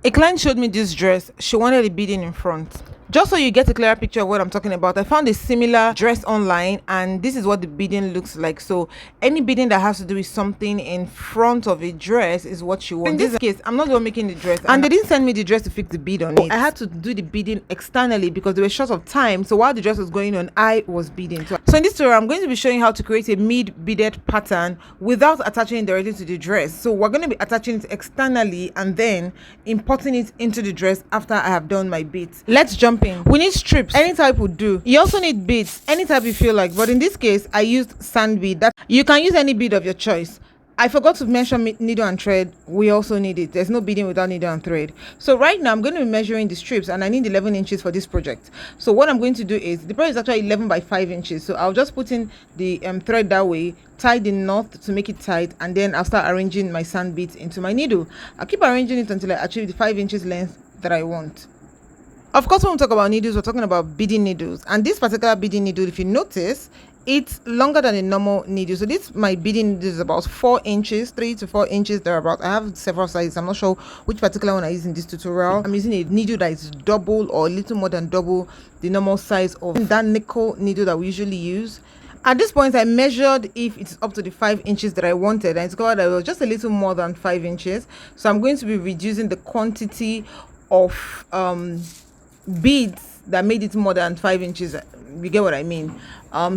A client showed me this dress. She wanted the beading in front. Just so you get a clearer picture of what I'm talking about, I found a similar dress online, and this is what the beading looks like. So any beading that has to do with something in front of a dress is what you want. In this case, I'm not the one making the dress, and they didn't send me the dress to fix the bead on it. I had to do the beading externally because they were short of time. So while the dress was going on, I was beading. So in this tutorial, I'm going to be showing how to create a mid beaded pattern without attaching it directly to the dress. So we're going to be attaching it externally and then importing it into the dress after I have done my beads. Let's jump in. We need strips, any type would do. You also need beads, any type you feel like, but in this case I used sand bead. That you can use any bead of your choice. I forgot to mention needle and thread. We also need it. There's no beading without needle and thread. So right now I'm going to be measuring the strips, and I need 11 inches for this project. So what I'm going to do is, the project is actually 11 by 5 inches, so I'll just put in the thread that way, tie the knot to make it tight, and then I'll start arranging my sand beads into my needle. I'll keep arranging it until I achieve the 5 inches length that I want. Of course, when we talk about needles, we're talking about beading needles, and this particular beading needle, if you notice, it's longer than a normal needle. So this, my beading needle, is about 4 inches, 3 to 4 inches thereabout. I have several sizes. I'm not sure which particular one I use in this tutorial. I'm using a needle that is double or a little more than double the normal size of that nickel needle that we usually use. At this point, I measured if it's up to the 5 inches that I wanted, and it's got that it was just a little more than 5 inches. So I'm going to be reducing the quantity of beads that made it more than 5 inches. You get what I mean?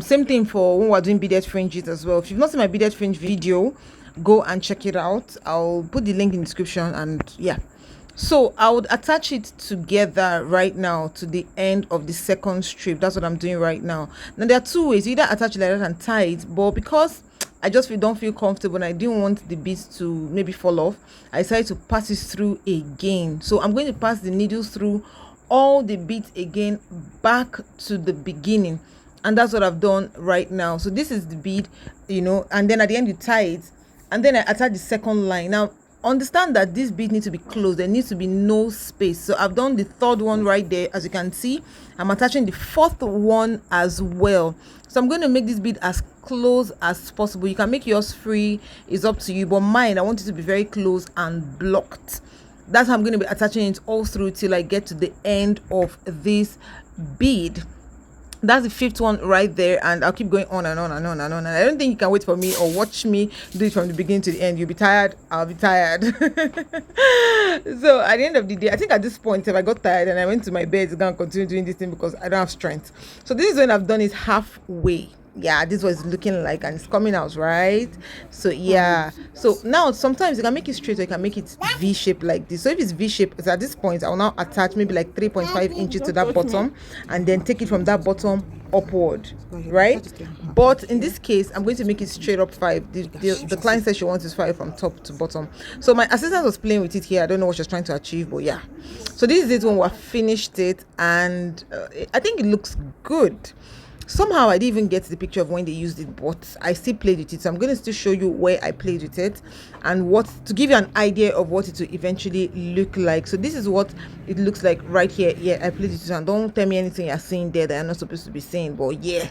Same thing for when we're doing beaded fringes as well. If you've not seen my beaded fringe video, go and check it out. I'll put the link in the description, and yeah. So I would attach it together right now to the end of the second strip. That's what I'm doing right now. Now there are two ways. You either attach it like that and tie it, but because I just don't feel comfortable and I didn't want the beads to maybe fall off, I decided to pass it through again. So I'm going to pass the needles through all the beads again back to the beginning, and that's what I've done right now. So this is the bead, and then at the end you tie it, and then I attach the second line. Now understand that this bead needs to be closed. There needs to be no space. So I've done the third one right there. As you can see, I'm attaching the fourth one as well. So I'm going to make this bead as close as possible. You can make yours free, it's up to you, but mine, I want it to be very close and blocked. That's how I'm going to be attaching it all through till I get to the end of this bead. That's the fifth one right there, and I'll keep going on and on and on and on. And I don't think you can wait for me or watch me do it from the beginning to the end. You'll be tired, I'll be tired. So at the end of the day, I think at this point, if I got tired and I went to my bed, it's gonna continue doing this thing because I don't have strength. So this is when I've done it halfway. Yeah, this was looking like, and it's coming out right. So yeah, so now sometimes you can make it straight or you can make it v-shape like this. So if it's v-shape, so at this point I'll now attach maybe like 3.5 inches to that bottom, and then take it from that bottom upward, right? But in this case, I'm going to make it straight up 5. The client said she wants it 5 from top to bottom. So my assistant was playing with it here. I don't know what she's trying to achieve, but yeah. So this is it when we've finished it, and I think it looks good. Somehow I didn't even get the picture of when they used it, but I still played with it. So I'm going to still show you where I played with it and what, to give you an idea of what it will eventually look like. So this is what it looks like right here. Yeah, I played with it, and don't tell me anything you're seeing there that I'm not supposed to be saying, but yeah.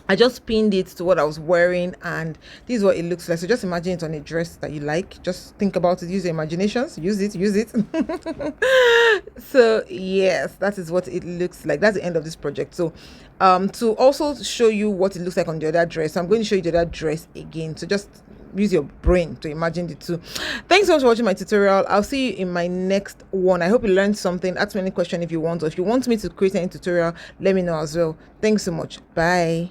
I just pinned it to what I was wearing, and this is what it looks like. So just imagine it on a dress that you like. Just think about it, use your imaginations, use it. So yes, that is what it looks like. That's the end of this project. So to also show you what it looks like on the other dress, I'm going to show you the other dress again. So just use your brain to imagine the two. Thanks so much for watching my tutorial. I'll see you in my next one. I hope you learned something. Ask me any question if you want, or if you want me to create any tutorial, let me know as well. Thanks so much. Bye.